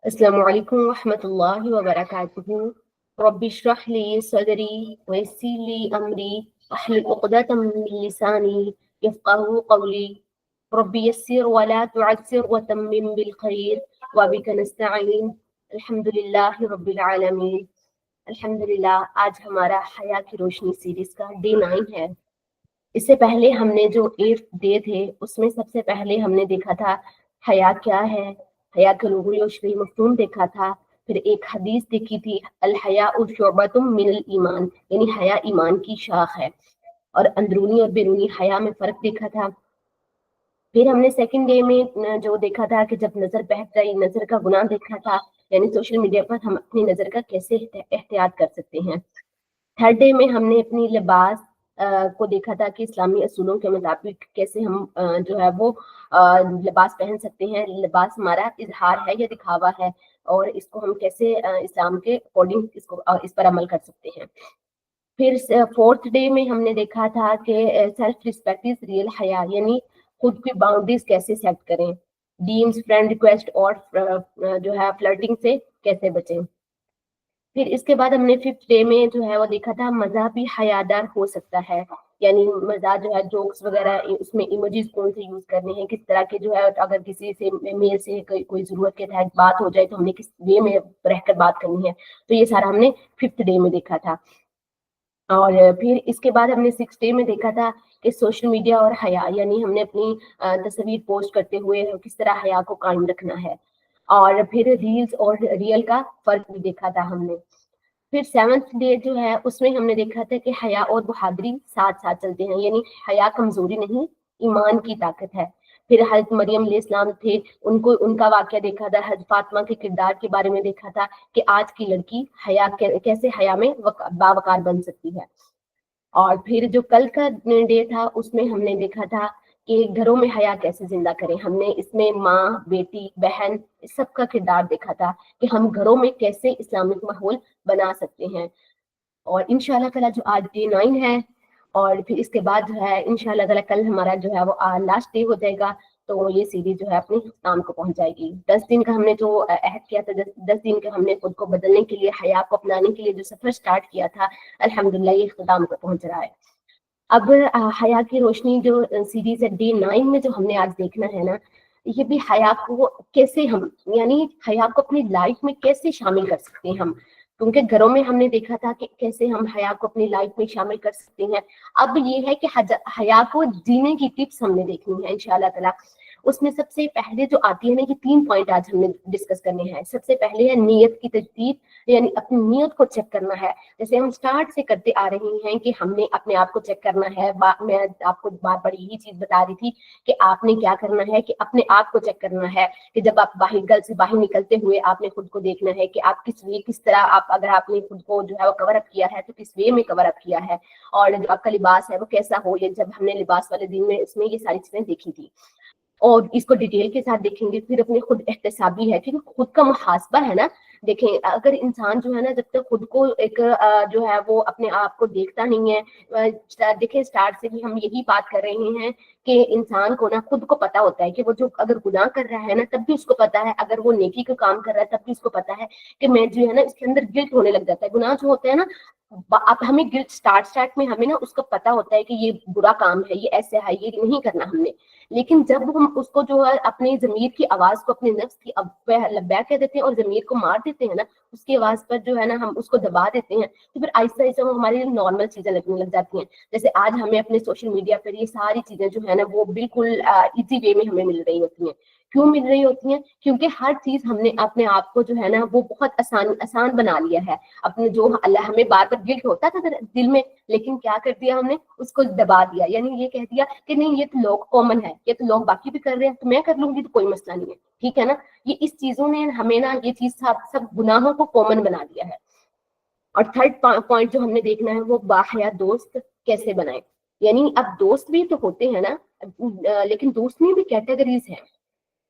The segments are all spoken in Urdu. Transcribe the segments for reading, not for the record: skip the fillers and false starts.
السلام علیکم ورحمۃ اللہ وبرکاتہ. رب اشرح لی صدری ویسر لی امری واحلل عقدۃ من لسانی یفقهوا قولی. رب یسر ولا تعسر وتمم بالخیر وبک نستعین. الحمد للہ رب العالمین. الحمد للہ. آج ہمارا حیا کی روشنی سیریز کا ڈے 9 ہے. اس سے پہلے ہم نے جو 8 ڈے تھے اس میں سب سے پہلے ہم نے دیکھا تھا حیا کیا ہے، حیا کے لغوی اور شرعی مفہوم دیکھا تھا. پھر ایک حدیث دیکھی تھی، الحیاء شعبۃ من الایمان، یعنی حیا ایمان کی شاخ ہے، اور اندرونی اور بیرونی حیا میں فرق دیکھا تھا. پھر ہم نے سیکنڈ ڈے میں جو دیکھا تھا کہ جب نظر بہک گئی، نظر کا گناہ دیکھا تھا، یعنی سوشل میڈیا پر ہم اپنی نظر کا کیسے احتیاط کر سکتے ہیں. تھرڈ ڈے میں ہم نے اپنی لباس کو دیکھا تھا کہ اسلامی اصولوں کے مطابق کیسے ہم جو ہے وہ لباس پہن سکتے ہیں. لباس ہمارا اظہار ہے یا دکھاوا ہے، اور اس کو ہم کیسے اسلام کے اکارڈنگ اس پر عمل کر سکتے ہیں. پھر فورتھ ڈے میں ہم نے دیکھا تھا کہ سیلف ریسپیکٹ از ریئل حیا، یعنی خود کی باؤنڈریز کیسے سیٹ کریں، ڈیمز، فرینڈ ریکویسٹ اور جو ہے فلرٹنگ سے کیسے بچیں. پھر اس کے بعد ہم نے ففتھ ڈے میں جو ہے وہ دیکھا تھا مزاح بھی حیادار ہو سکتا ہے، یعنی مزاح جو ہے جوکس وغیرہ، اس میں ایموجیز کون سے یوز کرنے ہیں، کس طرح کے جو ہے اگر کسی سے میل سے کوئی ضرورت کے تحت بات ہو جائے تو ہم نے کس وے میں رہ کر بات کرنی ہے. تو یہ سارا ہم نے ففتھ ڈے میں دیکھا تھا. اور پھر اس کے بعد ہم نے 6 ڈے میں دیکھا تھا کہ سوشل میڈیا اور حیا، یعنی ہم نے اپنی تصویر پوسٹ کرتے ہوئے کس طرح حیا کو قائم رکھنا ہے. اور پھر ریلز اور ریئل کا فرق بھی دیکھا تھا ہم نے. پھر 7th ڈے جو ہے اس میں ہم نے دیکھا تھا کہ حیا اور بہادری ساتھ ساتھ چلتے ہیں، یعنی حیا کمزوری نہیں، ایمان کی طاقت ہے. پھر حضرت مریم علیہ السلام تھے، ان کا واقعہ دیکھا تھا. حضرت فاطمہ کے کردار کے بارے میں دیکھا تھا کہ آج کی لڑکی حیا کیسے حیا میں باوقار بن سکتی ہے. اور پھر جو کل کا ڈے تھا اس میں ہم نے دیکھا تھا کہ گھروں میں حیا کیسے زندہ کریں. ہم نے اس میں ماں، بیٹی، بہن، سب کا کردار دیکھا تھا کہ ہم گھروں میں کیسے اسلامک ماحول بنا سکتے ہیں. اور انشاءاللہ تعالیٰ جو آج ڈے 9 ہے، اور پھر اس کے بعد جو ہے انشاءاللہ تعالیٰ کل ہمارا جو ہے وہ لاسٹ ڈے ہو جائے گا، تو یہ سیریز جو ہے اپنے اختتام کو پہنچ جائے گی. 10 دن کا ہم نے جو عہد کیا تھا، 10 دن کا ہم نے خود کو بدلنے کے لیے، حیا کو اپنانے کے لیے جو سفر سٹارٹ کیا تھا، الحمدللہ یہ اختتام کو پہنچ رہا ہے. اب حیا کی روشنی جو سیریز ہے ڈے 9 میں جو ہم نے آج دیکھنا ہے نا، یہ بھی حیا کو کیسے ہم، یعنی حیا کو اپنی لائف میں کیسے شامل کر سکتے ہیں ہم. کیونکہ گھروں میں ہم نے دیکھا تھا کہ کیسے ہم حیا کو اپنی لائف میں شامل کر سکتے ہیں. اب یہ ہے کہ حیا کو جینے کی ٹپس ہم نے دیکھنی ہے انشاءاللہ تعالیٰ. اس میں سب سے پہلے جو آتی ہے نا، یہ 3 پوائنٹ آج ہم نے ڈسکس کرنے ہیں. سب سے پہلے ہے نیت کی تجدید، یعنی اپنی نیت کو چیک کرنا ہے. جیسے ہم سٹارٹ سے کرتے آ رہے ہیں کہ ہم نے اپنے آپ کو چیک کرنا ہے. میں آپ کو بار بار یہی چیز بتا رہی تھی کہ آپ نے کیا کرنا ہے کہ اپنے آپ کو چیک کرنا ہے کہ جب آپ گھر سے باہر نکلتے ہوئے آپ نے خود کو دیکھنا ہے کہ آپ کس طرح اگر آپ نے خود کو جو ہے وہ کور اپ کیا ہے تو کس وے میں کور اپ کیا ہے، اور جو آپ کا لباس ہے وہ کیسا ہو. یہ جب ہم نے لباس والے دن میں اس میں یہ ساری چیزیں دیکھی تھی، اور اس کو ڈیٹیل کے ساتھ دیکھیں گے. پھر اپنے خود احتسابی ہے، کیونکہ خود کا محاسبہ ہے نا. دیکھیں اگر انسان جو ہے نا، جب تک خود کو ایک جو ہے وہ اپنے آپ کو دیکھتا نہیں ہے. دیکھیں سٹارٹ سے بھی ہم یہی بات کر رہے ہیں کہ انسان کو نا خود کو پتا ہوتا ہے کہ وہ جو اگر گناہ کر رہا ہے نا تب بھی اس کو پتا ہے، اگر وہ نیکی کا کام کر رہا ہے تب بھی اس کو پتا ہے کہ میں جو ہے نا، اس کے اندر گلٹ ہونے لگ جاتا ہے. گناہ جو ہوتا ہے نا، اب ہمیں گلٹ سٹارٹ میں ہمیں نا اس کو پتا ہوتا ہے کہ یہ برا کام ہے، یہ ایسے ہے، یہ نہیں کرنا ہم نے. لیکن جب ہم اس کو جو ہے اپنی ضمیر کی آواز کو، اپنے نفس کی لبیک کہہ دیتے ہیں اور ضمیر کو مار دیتے ہیں نا، اس کی آواز پر جو ہے نا ہم اس کو دبا دیتے ہیں، تو پھر آہستہ آہستہ وہ ہمارے لیے نارمل چیزیں لگنے لگ جاتی ہیں. جیسے آج ہمیں اپنے سوشل میڈیا پر یہ ساری چیزیں جو ہے نا وہ بالکل ایزی وے میں ہمیں مل رہی ہوتی ہیں. کیوں مل رہی ہوتی ہیں؟ کیونکہ ہر چیز ہم نے اپنے آپ کو جو ہے نا وہ بہت آسان بنا لیا ہے. اپنے جو اللہ ہمیں بار بار گلٹ ہوتا تھا دل میں، لیکن کیا کر دیا ہم نے، اس کو دبا دیا. یعنی یہ کہہ دیا کہ نہیں، یہ تو لوگ کامن ہے، یہ تو لوگ باقی بھی کر رہے ہیں تو میں کر لوں گی تو کوئی مسئلہ نہیں ہے. ٹھیک ہے نا. یہ اس چیزوں نے ہمیں نا یہ چیز سب گناہوں کو کامن بنا دیا ہے. اور تھرڈ پوائنٹ جو ہم نے دیکھنا ہے وہ باحیا دوست کیسے بنائیں. یعنی اب دوست بھی تو ہوتے ہیں نا، لیکن دوست میں بھی کیٹیگریز ہیں.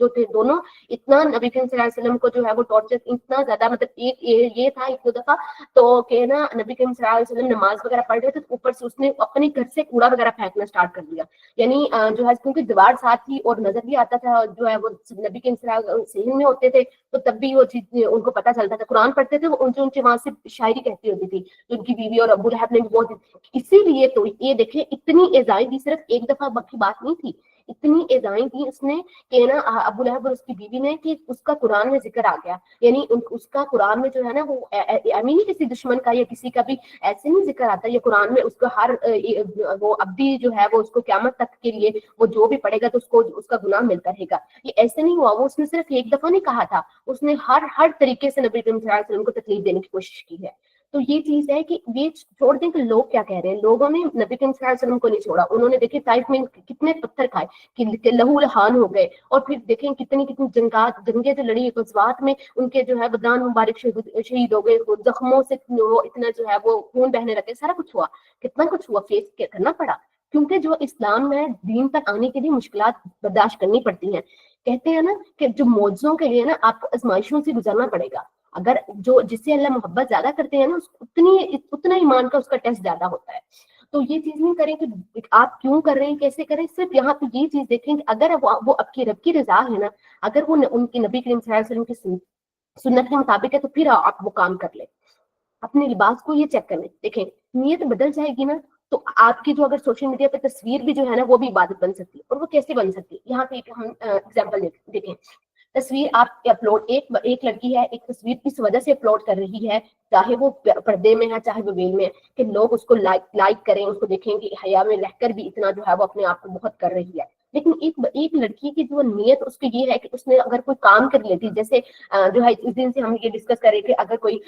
جو تھے دونوں اتنا نبی کریم صلی اللہ علیہ وسلم کو جو ہے وہ ٹارچر اتنا زیادہ، مطلب ایک یہ تھا ایک دو دفعہ تو کہ نا نبی کریم صلی اللہ علیہ وسلم نماز وغیرہ پڑھ رہے تھے تو اوپر سے اس نے اپنے گھر سے کوڑا وغیرہ پھینکنا اسٹارٹ کر دیا، یعنی جو ہے کیونکہ دیوار ساتھ تھی اور نظر بھی آتا تھا، جو ہے وہ نبی کریم صلی اللہ علیہ وسلم صحن میں ہوتے تھے تو تب بھی وہ چیز ان کو پتہ چلتا تھا، قرآن پڑھتے تھے وہ ان سے وہاں سے شاعری کہتی ہوتی تھی، ان کی بیوی اور ابو لہب نے بھی بہت، اسی لیے تو یہ دیکھیں اتنی ایذائیں دی، صرف ایک دفعہ کی بات نہیں تھی، اتنی ایذائیں دی اس نے کہ نا ابو لہب اور اس کی بیوی نے کہ اس کا قرآن میں ذکر آ گیا، یعنی اس کا قرآن میں جو ہے نا وہ امین کسی دشمن کا یا کسی کا بھی ایسے نہیں ذکر آتا، یہ قرآن میں اس کا ہر وہ اب بھی جو ہے وہ اس کو قیامت تک کے لیے وہ جو بھی پڑھے گا تو اس کو اس کا گناہ ملتا رہے گا، یہ ایسے نہیں ہوا، وہ اس نے صرف ایک دفعہ نہیں کہا تھا، اس نے ہر طریقے سے نبی کریم صلی اللہ علیہ وسلم کو تکلیف دینے کی کوشش کی ہے۔ تو یہ چیز ہے کہ یہ چھوڑ دیں کہ لوگ کیا کہہ رہے ہیں، لوگوں نے نبی کریم صلی اللہ علیہ وسلم کو نہیں چھوڑا، انہوں نے دیکھیں طائف میں کتنے پتھر کھائے کہ لہو لہان ہو گئے، اور پھر دیکھیں کتنی جنگیں جو لڑی غزوات میں ان کے جو ہے بدان مبارک شہید ہو گئے، زخموں سے وہ اتنا جو ہے وہ خون بہنے لگے، سارا کچھ ہوا، کتنا کچھ ہوا، فیس کرنا پڑا، کیونکہ جو اسلام میں دین تک آنے کے لیے مشکلات برداشت کرنی پڑتی ہیں، کہتے ہیں نا کہ جو معجزوں کے لیے نا آپ کو آزمائشوں سے گزرنا پڑے گا، اگر جو جس سے اللہ محبت زیادہ کرتے ہیں نا اتنا ایمان کا اس کا ٹیسٹ زیادہ ہوتا ہے، تو یہ چیز نہیں کریں کہ آپ کیوں کر رہے ہیں کیسے کریں، صرف یہاں پہ یہ چیز دیکھیں کہ اگر وہ آپ کی رب کی رضا ہے نا، اگر وہ ان کی نبی کریم صلی اللہ علیہ وسلم کی سنت کے مطابق ہے تو پھر آپ وہ کام کر لیں، اپنے لباس کو یہ چیک کر لیں، دیکھیں نیت بدل جائے گی نا تو آپ کی جو اگر سوشل میڈیا پہ تصویر بھی جو ہے نا وہ بھی عبادت بن سکتی ہے، اور وہ کیسے بن سکتی ہے، یہاں پہ ہم ایگزامپل دیکھیں، تصویر آپ اپلوڈ ایک لڑکی ہے ایک تصویر اس وجہ سے اپلوڈ کر رہی ہے، چاہے وہ پردے میں ہے چاہے وہ ویل میں ہے، کہ لوگ اس کو لائک کریں، اس کو دیکھیں کہ حیا میں رہ کر بھی اتنا جو ہے وہ اپنے آپ کو بہت کر رہی ہے، لیکن ایک لڑکی کی جو نیت اس کی یہ ہے کہ اس نے اگر کوئی کام کر لیتی، جیسے جو ہے اس دن سے ہم یہ ڈسکس کریں کہ اگر کوئی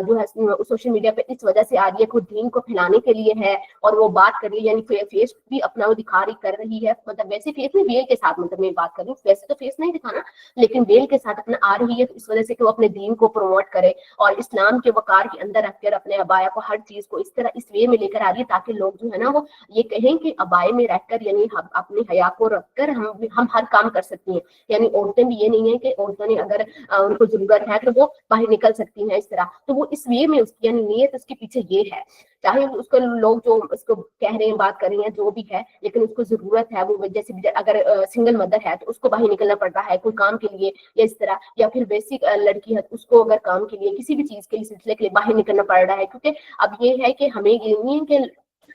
جو ہے سوشل میڈیا پہ اس وجہ سے آ رہی ہے کوئی دین کو پھیلانے کے لیے ہے اور وہ بات کر رہی ہے، یعنی فیس بھی اپنا وہ دکھا رہی کر رہی ہے، مطلب ویسے فیس نہیں ویل کے ساتھ، مطلب میں بات کر رہی ہوں ویسے تو فیس نہیں دکھانا لیکن ویل کے ساتھ اپنا آ رہی ہے، تو اس وجہ سے کہ وہ اپنے دین کو پروموٹ کرے اور اسلام کے وقار کے اندر رکھ کر اپنے ابایا کو ہر چیز کو اس طرح اس وے میں لے کر آ رہی ہے تاکہ لوگ جو ہے نا وہ یہ کہیں کہ ابائے میں رہ کر یعنی اپنی حیا کو رکھ کر ہم ہر کام کر سکتی ہیں، یعنی عورتیں بھی یہ نہیں ہے کہ عورتوں نے اگر ان کو ضرورت ہے تو وہ باہر نکل سکتی ہیں اس طرح، تو وہ اس وے میں اس کی یعنی نیت اس کے پیچھے یہ ہے، چاہے اس کو لوگ جو اس کو کہہ رہے ہیں بات کر رہی ہیں جو بھی ہے، لیکن اس کو ضرورت ہے، وہ جیسے اگر سنگل مدر ہے تو اس کو باہر نکلنا پڑ رہا ہے کوئی کام کے لیے یا اس طرح، یا پھر بیسک لڑکی ہے اس کو اگر کام کے لیے کسی بھی چیز کے لیے سلسلے کے لیے باہر نکلنا پڑ رہا ہے، کیونکہ اب یہ ہے کہ ہمیں یہ نہیں ہے کہ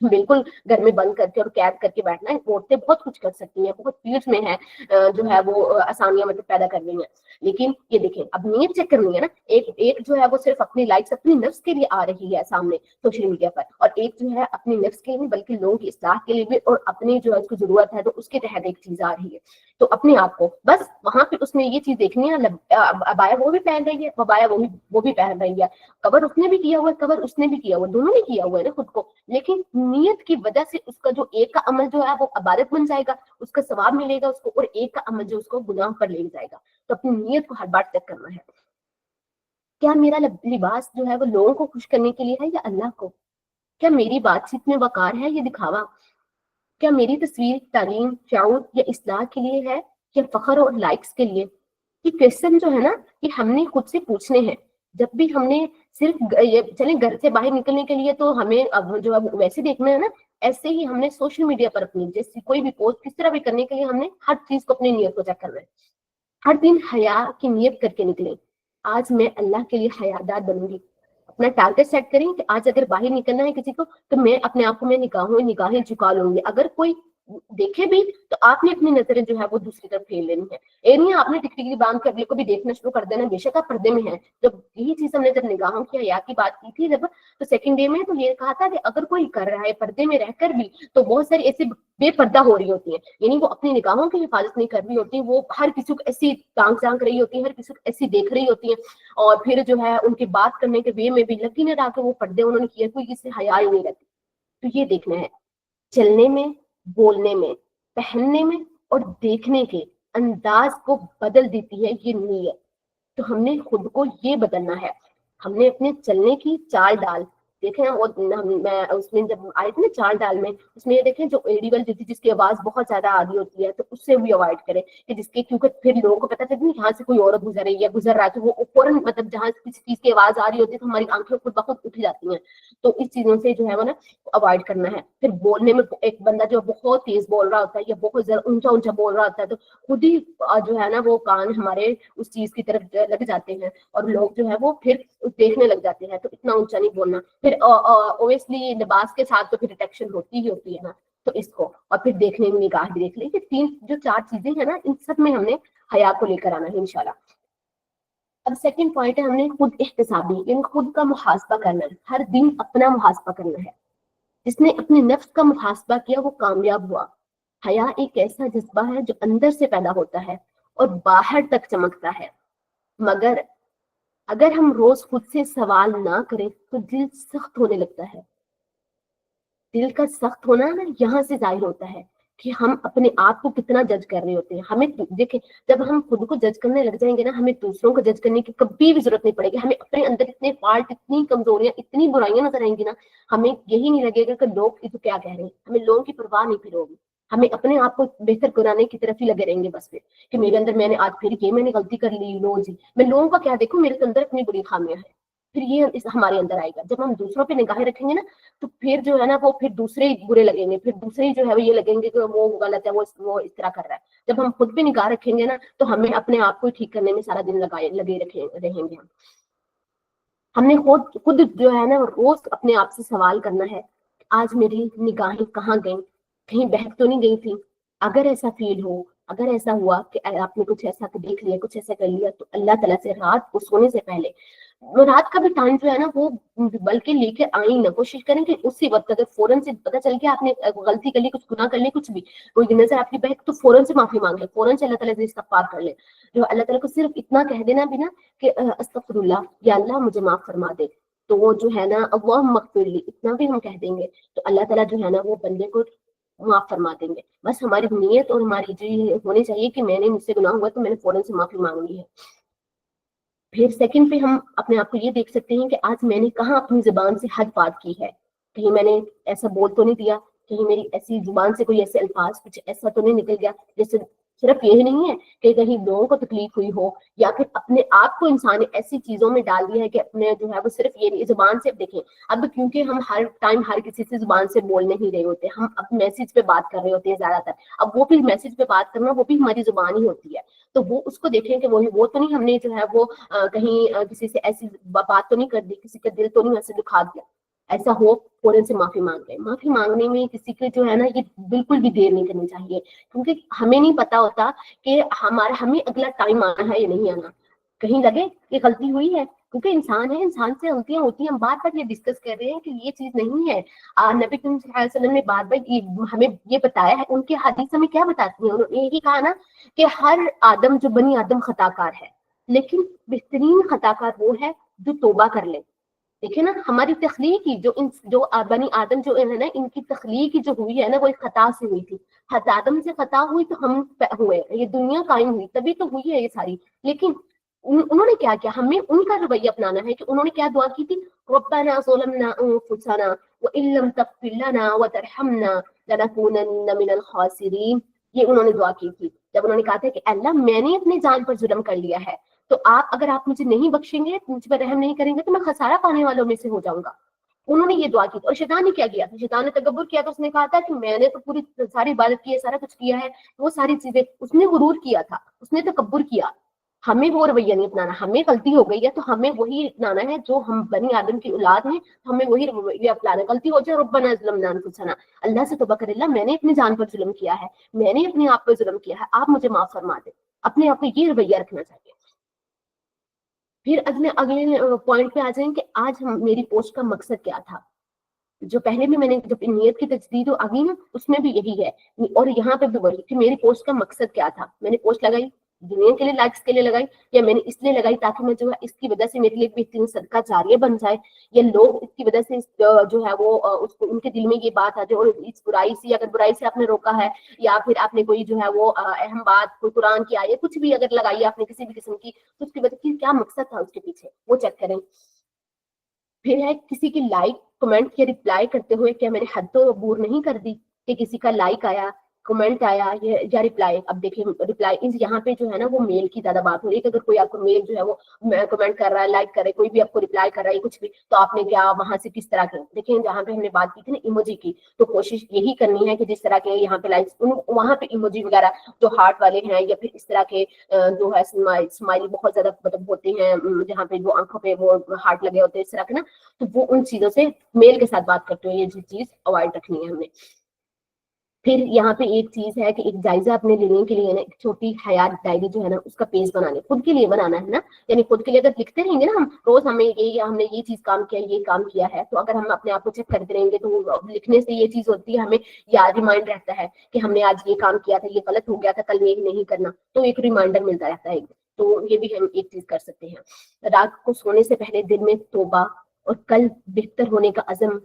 بالکل گھر میں بند کر کے اور قید کر کے بیٹھنا ہے، عورتیں بہت کچھ کر سکتی ہیں، بہت فیلڈ میں ہے جو ہے وہ آسانیاں مطلب پیدا کر رہی ہیں، لیکن یہ دیکھیں اب نیت چیک کرنی ہے نا، ایک جو ہے وہ صرف اپنی لائکس اپنی نفس کے لیے آ رہی ہے سامنے سوشل میڈیا پر، اور ایک جو ہے اپنی نفس کے لیے بلکہ لوگوں کی اصلاح کے لیے بھی، اور اپنی جو ہے اس کو ضرورت ہے تو اس کے تحت ایک چیز آ رہی ہے، تو اپنے آپ کو بس وہاں پہ اس نے یہ چیز دیکھنی ہے، ابایا وہ بھی پہن رہی ہے، ابایا وہ بھی پہن رہی ہے، کور اس نے بھی کیا ہوا ہے، کور اس نے بھی کیا ہوا ہے، دونوں نے کیا ہوا ہے نا خود کو، لیکن نیت کی وجہ سے اس کا جو ایک کا عمل جو ہے وہ عبادت بن جائے گا، اس کا ثواب ملے گا اس کو، اور ایک کا عمل جو اس کو گناہ پر لے جائے گا، تو اپنی نیت کو ہر بار چیک کرنا ہے، کیا میرا لباس جو ہے وہ لوگوں کو خوش کرنے کے لیے ہے یا اللہ کو، کیا میری بات چیت میں وقار ہے یا دکھاوا، کیا میری تصویر تعلیم شعور یا اصلاح کے لیے ہے یا فخر اور لائکس کے لیے، یہ کویسچن جو ہے نا یہ ہم نے خود سے پوچھنے ہیں، جب بھی ہم نے صرف چلیں گھر سے باہر نکلنے کے لیے تو ہمیں اب جو ہے ویسے دیکھنا ہے نا، ایسے ہی ہم نے سوشل میڈیا پر اپنی جیسے کوئی بھی پوسٹ کس طرح بھی کرنے کے لیے ہم نے ہر چیز کو اپنی نیت کو چیک کرنا ہے، ہر دن حیا کی نیت کر کے نکلیں، آج میں اللہ کے لیے حیادار بنوں گی، اپنا ٹارگیٹ سیٹ کریں کہ آج اگر باہر نکلنا ہے کسی کو تو میں اپنے آپ کو میں نگاہیں جھکا لوں گی، اگر کوئی دیکھے بھی تو آپ نے اپنی نظریں جو ہے وہ دوسری طرف پھیر لینی ہے، یہ نہیں آپ نے ٹکٹکی باندھ کر اگلے کو بھی دیکھنا شروع کر دینا، بے شک آپ پردے میں ہیں، جب یہی چیز ہم نے جب نگاہوں کی حیا کی بات کی تھی جب تو سیکنڈ ڈے میں تو یہ کہا تھا کہ اگر کوئی کر رہا ہے پردے میں رہ کر بھی تو بہت ساری ایسے بے پردہ ہو رہی ہوتی ہیں، یعنی وہ اپنی نگاہوں کی حفاظت نہیں کر رہی ہوتی، وہ ہر کسی کو ایسی ٹانگ جانک رہی ہوتی ہے، ہر کسی کو ایسی دیکھ رہی ہوتی ہیں، اور پھر جو ہے ان کی بات کرنے کے وے میں بھی لگی نہ رہا کہ وہ پردے انہوں نے کیے، کوئی کسی سے حیا ہی نہیں رہتی، تو یہ دیکھنا ہے چلنے میں بولنے میں پہننے میں اور دیکھنے کے انداز کو بدل دیتی ہے یہ نیت، تو ہم نے خود کو یہ بدلنا ہے، ہم نے اپنے چلنے کی چال ڈال دیکھیں میں اس میں جب آئی تھی نا چار ڈال میں، اس میں یہ دیکھیں جو ایڈیبل تھی جس کی آواز بہت زیادہ آ رہی ہوتی ہے تو اس سے بھی اوائڈ کریں کہ جس کے، کیونکہ پھر لوگوں کو پتا چلتا ہے یہاں سے کوئی عورت گزر رہی ہے یا گزر رہا ہے تو وہ فوراً مطلب جہاں کسی چیز کی آواز آ رہی ہوتی ہے تو ہماری آنکھیں خود بخود اٹھ جاتی ہیں. تو اس چیزوں سے جو ہے وہ نا اوائڈ کرنا ہے. پھر بولنے میں ایک بندہ جو بہت تیز بول رہا ہوتا ہے یا بہت زیادہ اونچا اونچا بول رہا ہوتا ہے تو خود ہی جو ہے نا وہ کان ہمارے اس چیز کی طرف لگ جاتے ہیں اور لوگ جو ہے وہ پھر دیکھنے لگ جاتے ہیں. تو اتنا اونچا نہیں بولنا. پھر اوبیسلی لباس کے ساتھ تو پھر ڈیٹیکشن ہوتی ہی ہوتی ہے نا، تو اس کو اور پھر دیکھنے میں نگاہ بھی دیکھ لیں. یہ تین جو چار چیزیں ہیں نا ان سب میں ہم نے حیا کو لے کر آنا ہے انشاءاللہ. اب سیکنڈ پوائنٹ ہے ہم نے خود احتسابی، یعنی خود کا محاسبہ کرنا ہے. ہر دن اپنا محاسبہ کرنا ہے. جس نے اپنے نفس کا محاسبہ کیا وہ کامیاب ہوا. حیا ایک ایسا جذبہ ہے جو اندر سے پیدا ہوتا ہے اور باہر تک چمکتا ہے، مگر اگر ہم روز خود سے سوال نہ کریں تو دل سخت ہونے لگتا ہے. دل کا سخت ہونا نا یہاں سے ظاہر ہوتا ہے کہ ہم اپنے آپ کو کتنا جج کر رہے ہوتے ہیں. ہمیں دیکھیں جب ہم خود کو جج کرنے لگ جائیں گے نا ہمیں دوسروں کو جج کرنے کی کبھی بھی ضرورت نہیں پڑے گی. ہمیں اپنے اندر اتنے فالٹ، اتنی کمزوریاں، اتنی برائیاں نظر آئیں گی نا ہمیں یہی نہیں لگے گا کہ لوگ تو کیا کہہ رہے ہیں. ہمیں لوگوں کی پرواہ نہیں پھر ہوگی. ہمیں اپنے آپ کو بہتر کرانے کی طرف ہی لگے رہیں گے بس پھر کہ میرے اندر میں نے آج پھر یہ میں نے غلطی کر لی. لو جی میں لوگوں کا کیا دیکھوں، میرے اندر اتنی بری خامیاں ہیں. پھر یہ ہمارے اندر آئے گا. جب ہم دوسروں پہ نگاہیں رکھیں گے نا تو پھر جو ہے نا وہ پھر دوسرے برے لگیں گے، پھر دوسرے جو ہے وہ یہ لگیں گے کہ وہ غلط ہے، وہ اس طرح کر رہا ہے. جب ہم خود پہ نگاہ رکھیں گے نا تو ہمیں اپنے آپ کو ٹھیک کرنے میں سارا دن لگے رہیں گے. ہم نے خود جو ہے نا روز اپنے آپ سے سوال کرنا ہے آج میری نگاہیں کہاں گئیں، کہیں بہک تو نہیں گئی تھی. اگر ایسا فیل ہو، اگر ایسا ہوا کہ آپ نے کچھ ایسا دیکھ لیا، کچھ ایسا کر لیا، تو اللہ تعالیٰ سے رات کو سونے سے پہلے رات کا بھی ٹائم جو ہے نا وہ بلکہ لے کے آئیں نہ، کوشش کریں کہ اسی وقت اگر فوراً سے پتہ چل گیا آپ نے غلطی کر لی، کچھ گناہ کر لی، کچھ بھی کوئی نظر آپ کی بہک تو فوراً سے معافی مانگ لیں، فوراً سے اللہ تعالیٰ سے استغفار کر لیں. جو اللہ تعالیٰ کو صرف اتنا کہہ دینا بھی نا کہ استغفر اللہ، یا اللہ مجھے معاف فرما دے، تو وہ جو ہے نا اللہم اغفر لی اتنا بھی ہم کہہ دیں گے تو اللہ تعالیٰ جو ہے نا وہ بندے کو معاف فرما دیں گے. بس ہماری نیت اور ہماری جو ہونی چاہیے کہ میں نے مجھ سے گناہ ہوا تو میں نے فوراً سے معافی مانگ لی ہے. پھر سیکنڈ پہ ہم اپنے آپ کو یہ دیکھ سکتے ہیں کہ آج میں نے کہاں اپنی زبان سے حد بات کی ہے. کہیں میں نے ایسا بول تو نہیں دیا، کہیں میری ایسی زبان سے کوئی ایسے الفاظ کچھ ایسا تو نہیں نکل گیا جیسے صرف یہی نہیں ہے کہ کہیں لوگوں کو تکلیف ہوئی ہو، یا پھر اپنے آپ کو انسان ایسی چیزوں میں ڈال دیا ہے کہ اپنے جو ہے وہ صرف یہ زبان سے. دیکھیں اب کیونکہ ہم ہر ٹائم ہر کسی سے زبان سے بول نہیں رہے ہوتے، ہم اب میسج پہ بات کر رہے ہوتے ہیں زیادہ تر. اب وہ بھی میسج پہ بات کرنا وہ بھی ہماری زبان ہی ہوتی ہے. تو وہ اس کو دیکھیں کہ وہ تو نہیں ہم نے جو ہے وہ کہیں کسی سے ایسی بات تو نہیں کر دی، کسی کا دل تو نہیں ایسے دکھا دیا. ایسا ہو فوراً سے معافی مانگ لیں. معافی مانگنے میں کسی کے جو ہے نا یہ بالکل بھی دیر نہیں کرنی چاہیے، کیونکہ ہمیں نہیں پتا ہوتا کہ ہمیں اگلا ٹائم آنا ہے یا نہیں آنا. کہیں لگے کہ غلطی ہوئی ہے، کیونکہ انسان ہے، انسان سے غلطیاں ہوتی ہیں. ہم بار بار یہ ڈسکس کر رہے ہیں کہ یہ چیز نہیں ہے. نبی کریم صلی اللہ علیہ وسلم نے بار بار ہمیں یہ بتایا ہے. ان کی حدیث ہمیں کیا بتاتی ہیں؟ انہوں نے یہی کہا نا کہ ہر آدم جو بنی آدم خطا کار ہے، لیکن بہترین خطا کار وہ ہے جو توبہ کر لے. دیکھیں نا ہماری تخلیقی جو بنی آدم جو ہے نا ان کی تخلیقی جو ہوئی ہے نا وہ ایک خطا سے ہوئی تھی. آدم سے خطا ہوئی تو ہم ہوئے، یہ دنیا قائم ہوئی تبھی تو ہوئی ہے یہ ساری. لیکن انہوں نے کیا کیا؟ ہمیں ان کا رویہ اپنانا ہے کہ انہوں نے کیا دعا کی تھی؟ ربنا ظلمنا انفسنا وان لم تغفر لنا وترحمنا لنكونن من الخاسرین. یہ انہوں نے دعا کی تھی جب انہوں نے کہا تھا کہ اللہ میں نے اپنی جان پر ظلم کر لیا ہے، تو اگر آپ مجھے نہیں بخشیں گے، مجھ پر رحم نہیں کریں گے تو میں خسارہ پانے والوں میں سے ہو جاؤں گا. انہوں نے یہ دعا کی. اور شیطان نے کیا کیا تھا؟ شیطان نے تکبر کیا تھا. اس نے کہا تھا کہ میں نے تو پوری ساری عبادت کی ہے، سارا کچھ کیا ہے، وہ ساری چیزیں اس نے غرور کیا تھا، اس نے تکبر کیا. ہمیں وہ رویہ نہیں اپنانا. ہمیں غلطی ہو گئی ہے تو ہمیں وہی اپنانا ہے، جو ہم بنی آدم کی اولاد ہیں ہمیں وہی رویہ اپنانا ہے. غلطی ہو جائے ربنا ظلمنا انفسنا، اللہ سے توبہ کر، اللہ میں نے اپنی جان پر ظلم کیا ہے، میں نے اپنے آپ پر ظلم کیا ہے، آپ مجھے معاف فرما دیں. اپنے آپ کو یہ رویہ رکھنا چاہیے. پھر اگلے پوائنٹ پہ آ جائیں کہ آج میری پوسٹ کا مقصد کیا تھا. جو پہلے بھی میں نے جب نیت کی تجدید آ گئی نا اس میں بھی یہی ہے، اور یہاں پہ بھی وہی کہ میری پوسٹ کا مقصد کیا تھا. میں نے پوسٹ لگائی دنیا کے لیے، لائکس کے لیے لگائی، یا میں نے اس لیے لگائی تاکہ میں جو ہے اس کی وجہ سے میرے لیے بہترین صدقہ جاریہ بن جائے، یا لوگ اس کی وجہ سے جو ہے وہ اس کو ان کے دل میں یہ بات آ جائے. اور اس برائی سے، اگر برائی سے آپ نے روکا ہے، یا پھر آپ نے کوئی جو ہے وہ اہم بات، کوئی قرآن کی آیت کچھ بھی اگر لگائی آپ نے کسی بھی قسم کی، تو اس کی وجہ سے کیا مقصد تھا اس کے پیچھے وہ چیک کریں. پھر ہے کسی کی لائک کمنٹ کے رپلائی کرتے ہوئے کیا میں نے حد تو عبور نہیں کر دی کہ کسی کا لائک آیا کمنٹ آیا یا رپلائی. اب دیکھیں رپلائی یہاں پہ جو ہے نا وہ میل کی زیادہ بات ہو رہی ہے کہ اگر کوئی آپ کو میل جو ہے وہ کمنٹ کر رہا ہے لائک کر رہا ہے کوئی بھی آپ کو رپلائی کر رہا ہے کچھ بھی تو آپ نے کیا وہاں سے کس طرح کے دیکھیں جہاں پہ ہم نے بات کی تھی نا ایموجی کی تو کوشش یہی کرنی ہے کہ جس طرح کے یہاں پہ لائکس وہاں پہ ایموجی وغیرہ جو ہارٹ والے ہیں یا پھر اس طرح کے جو ہے اسمائل بہت زیادہ مطلب ہوتے ہیں جہاں پہ جو آنکھوں پہ وہ ہارٹ لگے ہوتے ہیں اس طرح کے نا تو وہ ان چیزوں سے میل کے ساتھ بات کرتے ہوئے یہ چیز اوائڈ رکھنی ہے ہم نے. پھر یہاں پہ ایک چیز ہے کہ ایک جائزہ اپنے لینے کے لیے نا ایک چھوٹی حیات ڈائری جو ہے نا اس کا پیج بنانے خود کے لیے بنانا ہے نا یعنی خود کے لیے اگر لکھتے رہیں گے نا ہم روز ہم نے یہ چیز کام کیا یہ کام کیا ہے تو اگر ہم اپنے آپ کو چیک کرتے رہیں گے تو لکھنے سے یہ چیز ہوتی ہے ہمیں یاد ریمائنڈ رہتا ہے کہ ہم نے آج یہ کام کیا تھا یہ غلط ہو گیا تھا کل میں نہیں کرنا تو ایک ریمائنڈر ملتا رہتا ہے. تو یہ بھی ہم ایک چیز کر سکتے ہیں. رات کو سونے سے پہلے دل میں توبہ اور کل بہتر ہونے کا عزم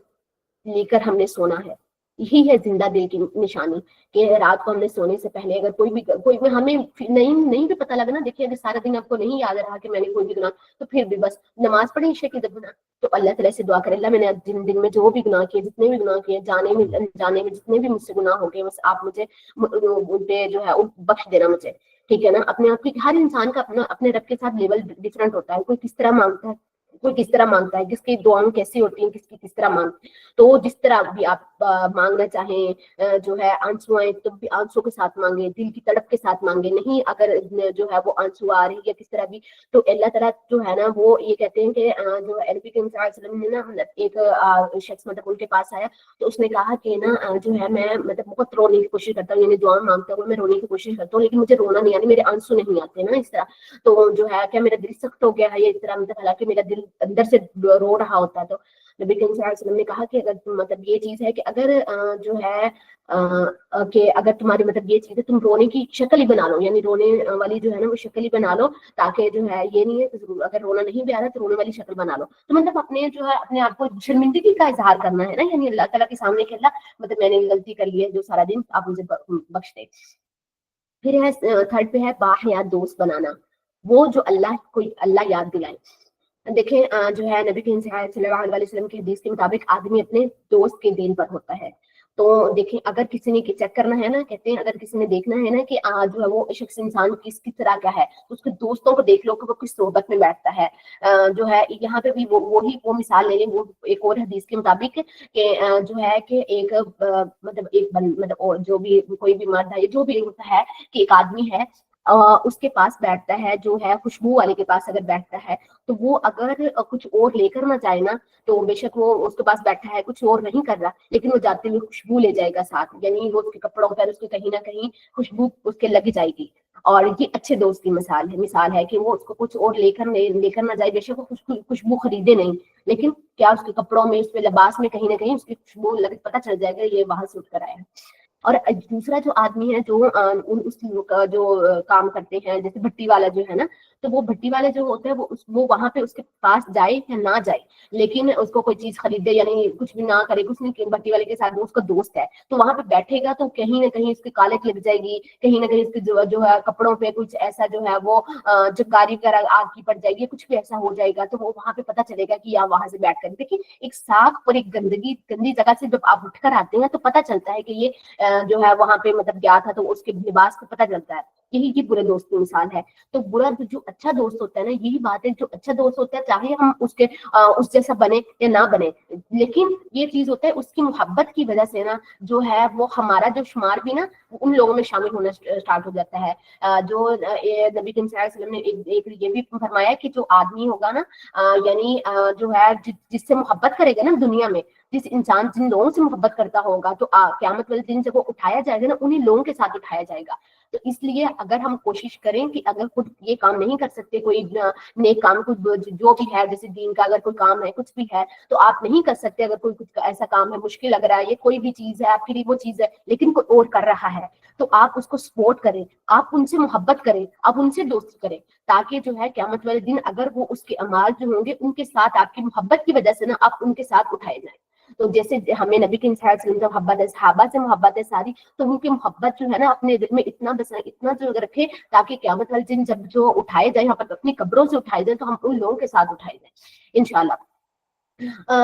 لے کر ہم نے سونا ہے. یہی ہے زندہ دل کی نشانی کہ رات کو ہم نے سونے سے پہلے اگر کوئی بھی ہمیں نہیں بھی پتہ لگا نا دیکھیے اگر سارا دن آپ کو نہیں یاد رہا کہ میں نے کوئی بھی گناہ تو پھر بھی بس نماز پڑھی عشاء کی جب گناہ تو اللہ تعالیٰ سے دعا کرے اللہ میں نے دن میں جو بھی گناہ کیے جتنے بھی گناہ کیے جانے میں جتنے بھی مجھ سے گناہ ہو گئے بس آپ مجھے ان پہ جو ہے بخش دینا مجھے. ٹھیک ہے نا اپنے آپ کی ہر انسان کا اپنے رب کے ساتھ لیول ڈفرینٹ ہوتا ہے کوئی کس طرح مانگتا ہے کوئی کس طرح مانگتا ہے کس کی دعائیں کیسی ہوتی ہیں کس کی کس طرح مانگتے ہیں تو جس طرح بھی آپ مانگنا چاہیں جو ہے آنسو آئے تو بھی آنسو کے ساتھ مانگے دل کی تڑپ کے ساتھ مانگے نہیں اگر جو ہے وہ آنسو آ رہی ہے کس طرح بھی تو اللہ تعالیٰ جو ہے نا وہ یہ کہتے ہیں کہ جو نبی کریم صلی اللہ علیہ وسلم نے نا ایک شخص مطلب ان کے پاس آیا تو اس نے کہا کہ نا جو ہے میں مطلب بہت رونے کی کوشش کرتا ہوں یعنی دعا مانگتا ہوں میں رونے کی کوشش کرتا ہوں لیکن مجھے رونا نہیں آتا میرے آنسو نہیں آتے نا اس طرح تو جو ہے کیا میرا دل سخت ہو گیا ہے یہ اس طرح مطلب حالانکہ میرا دل اندر سے رو رہا ہوتا ہے تو نبی کریم صلی اللہ علیہ وسلم نے کہا کہ اگر مطلب یہ چیز ہے کہ اگر جو ہے کہ اگر تمہاری مطلب یہ چیز ہے تم رونے کی شکل ہی بنا لو یعنی رونے والی جو ہے نا وہ شکل ہی بنا لو تاکہ جو ہے یہ نہیں ہے کہ اگر رونا نہیں بھی آ رہا تو رونے والی شکل بنا لو تو مطلب اپنے جو ہے اپنے آپ کو شرمندگی کا اظہار کرنا ہے نا یعنی اللہ تعالیٰ کے سامنے کہ اللہ مطلب میں نے غلطی کر لی ہے جو سارا دن آپ مجھے بخش دے. پھر ہے تھرڈ پہ ہے باحیات دوست بنانا وہ جو اللہ یاد دلائے. دیکھیں جو ہے نبی کریم صلی اللہ علیہ وسلم کی حدیث کے مطابق آدمی اپنے دوست کے دین پر ہوتا ہے. تو دیکھیں اگر کسی نے چیک کرنا ہے نا کہتے ہیں اگر کسی نے دیکھنا ہے نا کہ جو ہے وہ شخص انسان کس طرح کا ہے اس کے دوستوں کو دیکھ لو کہ وہ کس صحبت میں بیٹھتا ہے. جو ہے یہاں پہ بھی وہ مثال لے لیں وہ ایک اور حدیث کے مطابق کہ جو ہے کہ ایک مطلب جو بھی کوئی بھی مرد ہے جو بھی ہوتا ہے کہ ایک آدمی ہے اس کے پاس بیٹھتا ہے جو ہے خوشبو والے کے پاس اگر بیٹھتا ہے تو وہ اگر کچھ اور لے کر نہ جائے نا تو بے شک وہ اس کے پاس بیٹھا ہے کچھ اور نہیں کر رہا لیکن وہ جاتے ہوئے خوشبو لے جائے گا ساتھ یعنی وہ اس کے کپڑوں پر اس کے کہیں نہ کہیں خوشبو اس کے لگ جائے گی. اور یہ اچھے دوست کی مثال ہے کہ وہ اس کو کچھ اور لے کر نہ جائے بے شک وہ خوشبو خریدے نہیں لیکن کیا اس کے کپڑوں میں اس کے لباس میں کہیں نہ کہیں اس کی خوشبو پتہ چل جائے گا یہ وہاں سے اٹھ کر آیا ہے. اور دوسرا جو آدمی ہے جو جو کام کرتے ہیں جیسے بھٹی والا جو ہے نا تو وہ بھٹی والا جو ہوتا ہے وہ وہاں پہ اس کے پاس جائے یا نہ جائے لیکن اس کو کوئی چیز خریدے یعنی کچھ بھی نہ کرے کچھ نہیں بھٹی والے کے ساتھ وہ اس کا دوست ہے تو وہاں پہ بیٹھے گا تو کہیں نہ کہیں اس کی کالک لگ جائے گی کہیں نہ کہیں اس کے جو ہے کپڑوں پہ کچھ ایسا جو ہے وہ چنگاری وغیرہ آگ کی پڑ جائے گی کچھ بھی ایسا ہو جائے گا تو وہ وہاں پہ پتہ چلے گا کہ یا وہاں سے بیٹھ کر دیکھیے ایک صاف اور ایک گندی جگہ سے جب آپ اٹھ کر آتے ہیں تو پتہ چلتا ہے کہ یہ جو ہے وہاں پہ مطلب گیا تھا تو اس کے لباس کو پتہ چلتا ہے. یہی کی برے دوست کی مثال ہے. تو برا جو اچھا دوست ہوتا ہے نا یہی بات ہے جو اچھا دوست ہوتا ہے چاہے ہم اس جیسا بنے یا نہ بنے لیکن یہ چیز ہوتا ہے اس کی محبت کی وجہ سے نا جو ہے وہ ہمارا جو شمار بھی نا ان لوگوں میں شامل ہونا اسٹارٹ ہو جاتا ہے. جو نبی کریم صلی اللہ علیہ وسلم نے ایک یہ بھی فرمایا کہ جو آدمی ہوگا نا یعنی جو ہے جس سے محبت کرے گا نا دنیا میں جن لوگوں سے محبت کرتا ہوگا تو قیامت والے دن جب وہ اٹھایا جائے گا نا انہیں لوگوں کے ساتھ اٹھایا جائے گا. تو اس لیے اگر ہم کوشش کریں کہ اگر خود یہ کام نہیں کر سکتے کوئی نیک کام جو بھی ہے جیسے دین کا اگر کوئی کام ہے کچھ بھی ہے تو آپ نہیں کر سکتے اگر کوئی کچھ ایسا کام ہے مشکل لگ رہا ہے یہ کوئی بھی چیز ہے آپ کے لیے وہ چیز ہے لیکن کوئی اور کر رہا ہے تو آپ اس کو سپورٹ کریں آپ ان سے محبت کریں آپ ان سے دوستی کریں تاکہ جو ہے قیامت والے دن اگر وہ اس کے اعمال جو ہوں گے ان کے ساتھ آپ کی محبت کی وجہ سے نا آپ ان کے ساتھ اٹھائے جائیں. تو جیسے ہمیں نبی کریم صلی اللہ علیہ وسلم سے محبت ہے صحابہ سے محبت ہے ساری تو ان کی محبت جو ہے نا اپنے دل میں اتنا جو رکھے تاکہ قیامت والے دن جب جو اٹھائے جائیں اپنی قبروں سے اٹھائے جائیں تو ہم ان لوگوں کے ساتھ اٹھائے جائیں انشاءاللہ.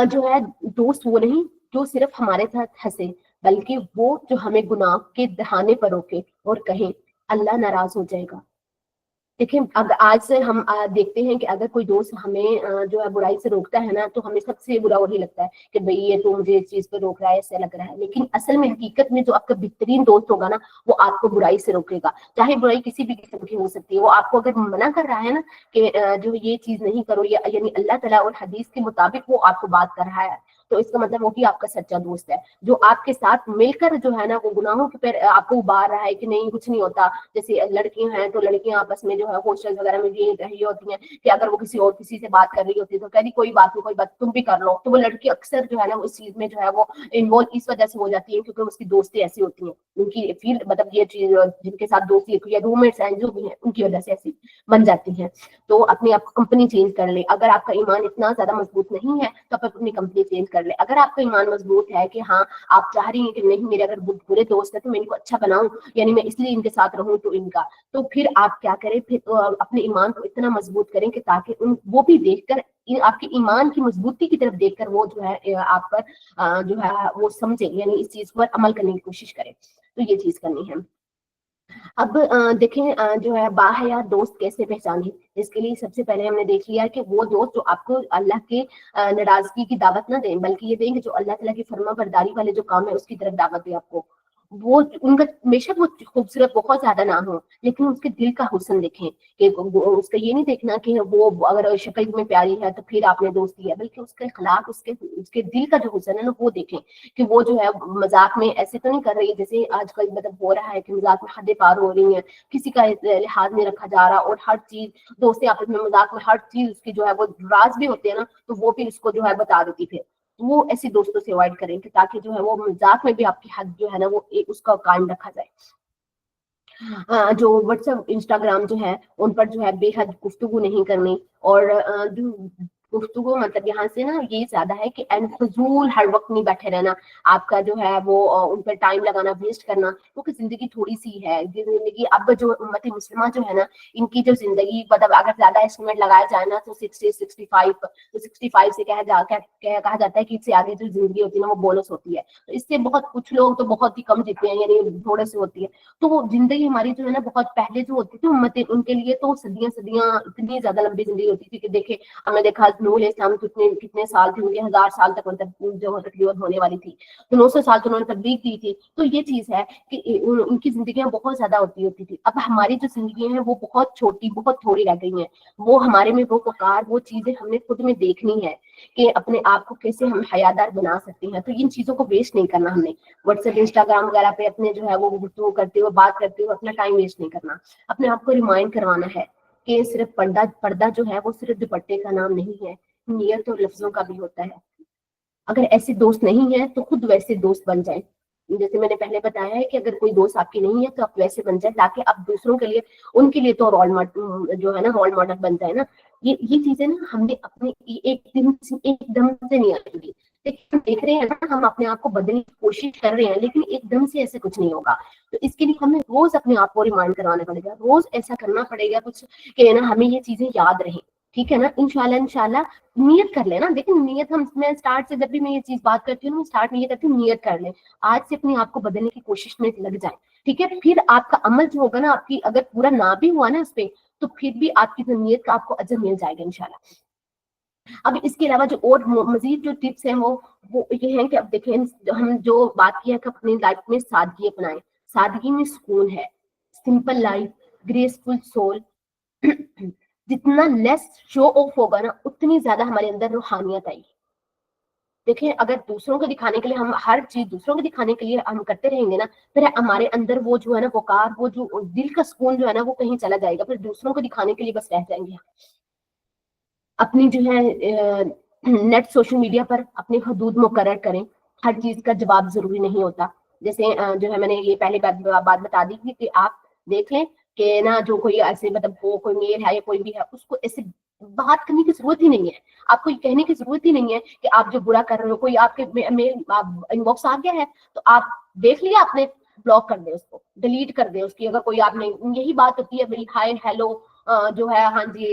جو ہے دوست وہ نہیں جو صرف ہمارے ساتھ ہنسے، بلکہ وہ جو ہمیں گناہ کے دہانے پر روکے اور کہیں اللہ ناراض ہو جائے گا۔ دیکھیں اگر آج سے ہم دیکھتے ہیں کہ اگر کوئی دوست ہمیں جو ہے برائی سے روکتا ہے نا، تو ہمیں سب سے برا وہی لگتا ہے کہ بھئی یہ تو مجھے اس چیز پہ روک رہا ہے، ایسا لگ رہا ہے۔ لیکن اصل میں حقیقت میں جو آپ کا بہترین دوست ہوگا نا، وہ آپ کو برائی سے روکے گا، چاہے برائی کسی بھی قسم کی ہو سکتی ہے۔ وہ آپ کو اگر منع کر رہا ہے نا کہ جو یہ چیز نہیں کرو، یعنی اللہ تعالیٰ اور حدیث کے مطابق وہ آپ کو بات کر رہا ہے، تو اس کا مطلب وہی آپ کا سچا دوست ہے، جو آپ کے ساتھ مل کر جو ہے نا وہ گناہوں کے پہ آپ کو ابار رہا ہے کہ نہیں کچھ نہیں ہوتا۔ جیسے لڑکیاں ہیں تو لڑکیاں آپس میں جو ہے ہاسٹل وغیرہ میں یہ رہی ہوتی ہیں کہ اگر وہ کسی سے بات کر رہی ہوتی ہے تو کہہ دی کوئی بات نہیں، کوئی بات تم بھی کر لو، تو وہ لڑکی اکثر جو ہے نا اس چیز میں جو ہے وہ انوالو اس وجہ سے ہو جاتی ہے کیونکہ اس کی دوستیں ایسی ہوتی ہیں، ان کی فیلڈ مطلب یہ چیز جن کے ساتھ دوستی یا روم میٹس ہیں جو بھی ہیں ان کی وجہ سے ایسی بن جاتی ہیں۔ تو اپنی آپ کمپنی چینج کر لیں۔ اگر آپ کا ایمان اتنا زیادہ مضبوط نہیں ہے تو آپ اپنی کمپنی چینج کر لیں۔ اگر آپ کا ایمان مضبوط ہے کہ ہاں آپ چاہ رہی ہیں کہ نہیں میرے اگر برے دوست ہیں تو میں ان کو اچھا بناؤں، یعنی میں اس لیے ان کے ساتھ رہوں تو ان کا، تو پھر آپ کیا کریں، پھر اپنے ایمان کو اتنا مضبوط کریں کہ تاکہ وہ بھی دیکھ کر آپ کے ایمان کی مضبوطی کی طرف دیکھ کر وہ جو ہے آپ پر جو ہے وہ سمجھے، یعنی اس چیز پر عمل کرنے کی کوشش کرے۔ تو یہ چیز کرنی ہے۔ اب دیکھیں جو ہے باحیا دوست کیسے پہچانے، اس کے لیے سب سے پہلے ہم نے دیکھ لیا کہ وہ دوست جو آپ کو اللہ کے ناراضگی کی دعوت نہ دیں، بلکہ یہ دیں کہ جو اللہ تعالیٰ کی فرما برداری والے جو کام ہے اس کی طرف دعوت دے آپ کو۔ وہ ان کا بے شک وہ خوبصورت بہت زیادہ نہ ہو، لیکن اس کے دل کا حسن دیکھیں کہ اس کا یہ نہیں دیکھنا کہ وہ اگر شکل میں پیاری ہے تو پھر آپ نے دوستی ہے، بلکہ اس کا اخلاق، اس کے دل کا جو حسن ہے نا وہ دیکھیں کہ وہ جو ہے مذاق میں ایسے تو نہیں کر رہی جیسے آج کل مطلب ہو رہا ہے کہ مذاق میں حدیں پار ہو رہی ہیں، کسی کا لحاظ نہیں رکھا جا رہا، اور ہر چیز دوستی آپس میں مذاق میں ہر چیز اس کی جو ہے وہ راز بھی ہوتے ہیں نا تو وہ بھی اس کو جو ہے بتا دیتی پھر۔ وہ ایسے دوستوں سے اوائڈ کریں کہ تاکہ جو ہے وہ مذاق میں بھی آپ کی حد جو ہے نا وہ اس کا قائم رکھا جائے۔ جو واٹس ایپ انسٹاگرام جو ہے ان پر جو ہے بے حد گفتگو نہیں کرنی، اور جو گفتگو مطلب یہاں سے نا یہ زیادہ ہے کہ فضول ہر وقت نہیں بیٹھے رہنا، آپ کا جو ہے وہ ان پر ٹائم لگانا، ویسٹ کرنا، کیونکہ زندگی تھوڑی سی ہے۔ زندگی اب جو امت مسلمہ جو ہے نا ان کی جو زندگی مطلب اگر زیادہ اسٹیمیٹ لگایا جائے نا تو 60 65، تو 65 سے کہا جاتا ہے کہ اس سے آگے جو زندگی ہوتی ہے نا وہ بونس ہوتی ہے، تو اس سے بہت کچھ لوگ تو بہت ہی کم جیتے ہیں، یعنی تھوڑے سے ہوتی ہے۔ تو وہ زندگی ہماری جو ہے نا بہت پہلے جو ہوتی تھی امتیں ان کے لیے تو صدیاں صدیاں اتنی زیادہ لمبی زندگی ہوتی تھی کہ دیکھیں ہم نے دیکھا نوح علیہ السلام کتنے سال تھے، ان کے 1000 سال تک جو تقریباً ہونے والی تھی، تو 900 سال تو انہوں نے تبلیغ دی تھی۔ تو یہ چیز ہے کہ ان کی زندگیاں بہت زیادہ ہوتی تھی۔ اب ہماری جو زندگیاں ہیں وہ بہت چھوٹی بہت تھوڑی رہ گئی ہیں، وہ ہمارے میں وہ وقار وہ چیزیں ہم نے خود میں دیکھنی ہے کہ اپنے آپ کو کیسے ہم حیادار بنا سکتے ہیں۔ تو ان چیزوں کو ویسٹ نہیں کرنا ہم نے، واٹس ایپ انسٹاگرام وغیرہ پہ اپنے جو ہے وہ گفتگو کرتے ہوئے بات کرتے ہوئے اپنا ٹائم ویسٹ نہیں کرنا۔ اپنے آپ کو ریمائنڈ کروانا ہے کہ صرف پردہ جو ہے وہ صرف دوپٹے کا نام نہیں ہے، نیت اور لفظوں کا بھی ہوتا ہے۔ اگر ایسے دوست نہیں ہیں تو خود ویسے دوست بن جائیں، جیسے میں نے پہلے بتایا ہے کہ اگر کوئی دوست آپ کی نہیں ہے تو آپ ویسے بن جائیں تاکہ آپ دوسروں کے لیے ان کے لیے تو رول ماڈل جو ہے نا رول ماڈل بن جائے نا۔ یہ چیزیں نا ہم نے اپنے ایک دم سے نہیں آئیں گی، لیکن ہم دیکھ رہے ہیں نا ہم اپنے آپ کو بدلنے کی کوشش کر رہے ہیں، لیکن ایک دم سے ایسے کچھ نہیں ہوگا۔ تو اس کے لیے ہمیں روز اپنے آپ کو ریمائنڈ کروانا پڑے گا، روز ایسا کرنا پڑے گا کچھ کہ نا ہمیں یہ چیزیں یاد رہیں، ٹھیک ہے نا۔ انشاءاللہ نیت کر لینا، دیکھیں نیت میں اسٹارٹ سے جب بھی میں یہ چیز بات کرتی ہوں میں اسٹارٹ میں یہ کرتی ہوں نیت کر لیں، آج سے اپنے آپ کو بدلنے کی کوشش میں لگ جائیں، ٹھیک ہے۔ پھر آپ کا عمل جو ہوگا نا آپ کی اگر پورا نہ بھی ہوا نا اس پہ تو پھر بھی آپ کی نیت کا آپ کو اجر مل جائے گا انشاءاللہ۔ اب اس کے علاوہ جو اور مزید جو ٹپس ہیں وہ یہ ہیں کہ اب دیکھیں ہم جو بات کی ہے کہ اپنی لائف میں سادگی اپنائیں، سادگی میں سکون ہے، سمپل لائف، گریسفل سول۔ جتنا لیس شو آف ہوگا نا اتنی زیادہ ہمارے اندر روحانیت آئے گی۔ دیکھیں اگر دوسروں کو دکھانے کے لیے ہم ہر چیز دوسروں کو دکھانے کے لیے ہم کرتے رہیں گے نا پھر ہمارے اندر وہ جو ہے نا وقار، وہ جو دل کا سکون جو ہے نا وہ کہیں چلا جائے گا، پھر دوسروں کو دکھانے کے لیے بس رہ جائیں گے۔ اپنی جو ہے نیٹ سوشل میڈیا پر اپنی حدود مقرر کریں، ہر چیز کا جواب ضروری نہیں ہوتا۔ جیسے جو ہے میں نے یہ پہلے بات بتا دی تھی کہ آپ دیکھ لیں کہ نا جو کوئی ایسے مطلب کوئی میل ہے یا کوئی بھی ہے اس کو ایسے بات کرنے کی ضرورت ہی نہیں ہے، آپ کو یہ کہنے کی ضرورت ہی نہیں ہے کہ آپ جو برا کر رہے ہو، کوئی آپ کے میل ان باکس آ گیا ہے تو آپ دیکھ لیا آپ نے، بلاک کر دیں اس کو، ڈیلیٹ کر دیں اس کی، اگر کوئی آپ نے یہی بات ہوتی ہے بھائی ہائے ہیلو جو ہے ہاں جی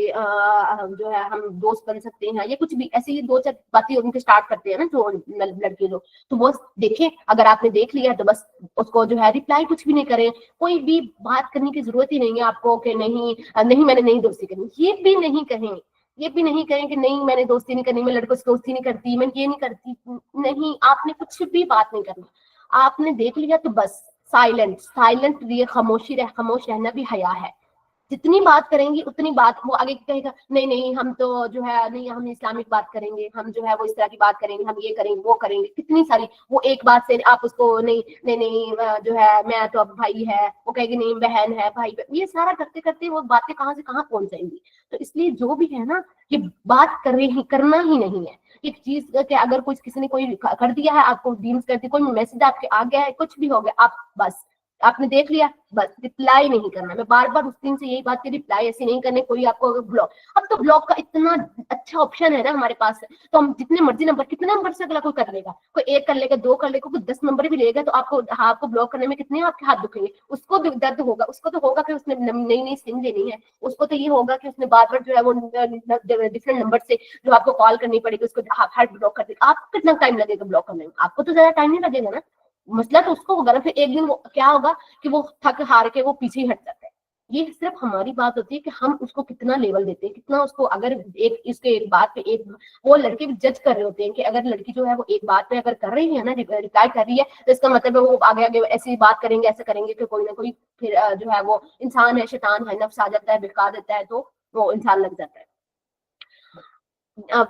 جو ہے ہم دوست بن سکتے ہیں یا کچھ بھی ایسی دو چار باتیں ان کے اسٹارٹ کرتے ہیں نا جو لڑکے لوگ, تو وہ دیکھیں اگر آپ نے دیکھ لیا تو بس اس کو جو ہے ریپلائی کچھ بھی نہیں کریں, کوئی بھی بات کرنے کی ضرورت ہی نہیں ہے آپ کو کہ نہیں میں نے نہیں دوستی کرنی, یہ بھی نہیں کہیں, یہ بھی نہیں کہیں کہ نہیں میں نے دوستی نہیں کرنی, میں لڑکوں سے دوستی نہیں کرتی, میں یہ نہیں کرتی, نہیں, آپ نے کچھ بھی بات نہیں کرنا, آپ نے دیکھ لیا تو بس سائلنٹ یہ خاموش رہنا بھی حیا ہے. جتنی بات کریں گی اتنی بات وہ آگے کہے گا نہیں ہم تو جو ہے نہیں ہم اسلامک بات کریں گے, ہم جو ہے وہ اس طرح کی بات کریں گے, ہم یہ کریں گے وہ کریں گے, کتنی ساری وہ ایک بات سے آپ اس کو نہیں جو ہے میں تو اب بھائی ہے, وہ کہے گی نہیں بہن ہے بھائی, یہ سارا کرتے کرتے وہ باتیں کہاں سے کہاں پہنچ جائیں گی. تو اس لیے جو بھی ہے نا یہ بات کرنا ہی نہیں ہے. ایک چیز کہ اگر کسی نے کوئی کر دیا ہے آپ کو ڈیمز کر دی, کوئی میسج آپ کے آ گیا ہے, کچھ بھی ہو گیا, آپ بس آپ نے دیکھ لیا بس رپلائی نہیں کرنا. میں بار بار اس دن سے یہی بات کی, رپلائی ایسے نہیں کرنے, کوئی آپ کو بلاک, اب تو بلاک کا اتنا اچھا آپشن ہے نا ہمارے پاس, تو ہم جتنے مرضی نمبر کتنے نمبر سے اگلا کوئی کر لے گا, کوئی ایک کر لے گا, دو کر لے گا, کوئی 10 نمبر بھی لے گا, تو آپ کو بلاک کرنے میں کتنے آپ کے ہاتھ دکھیں گے, اس کو بھی درد ہوگا, اس کو تو ہوگا کہ اس نے نئی سم لینی ہے, اس کو تو یہ ہوگا کہ اس نے بار بار جو ہے وہ ڈفرنٹ نمبر سے جو آپ کو کال کرنی پڑے گی, اس کو ہر بلاک کر دے گا. آپ کو کتنا ٹائم لگے گا بلاک کرنے میں, آپ کو تو زیادہ ٹائم نہیں لگے گا نا, مسئلہ تو اس کو ہوگا نا. پھر ایک دن کیا ہوگا کہ وہ تھک ہار کے وہ پیچھے ہی ہٹ جاتا ہے. یہ صرف ہماری بات ہوتی ہے کہ ہم اس کو کتنا لیول دیتے ہیں, کتنا اس کو, اگر اس کے ایک بات پہ ایک وہ لڑکے بھی جج کر رہے ہوتے ہیں کہ اگر لڑکی جو ہے وہ ایک بات پہ اگر کر رہی ہے نا, ریپلائی کر رہی ہے, تو اس کا مطلب ہے وہ آگے ایسی بات کریں گے, ایسا کریں گے کہ کوئی نہ کوئی پھر جو ہے وہ انسان ہے, شیطان ہے, نفس آ جاتا ہے, بہکا دیتا ہے, تو وہ انسان لگ جاتا ہے.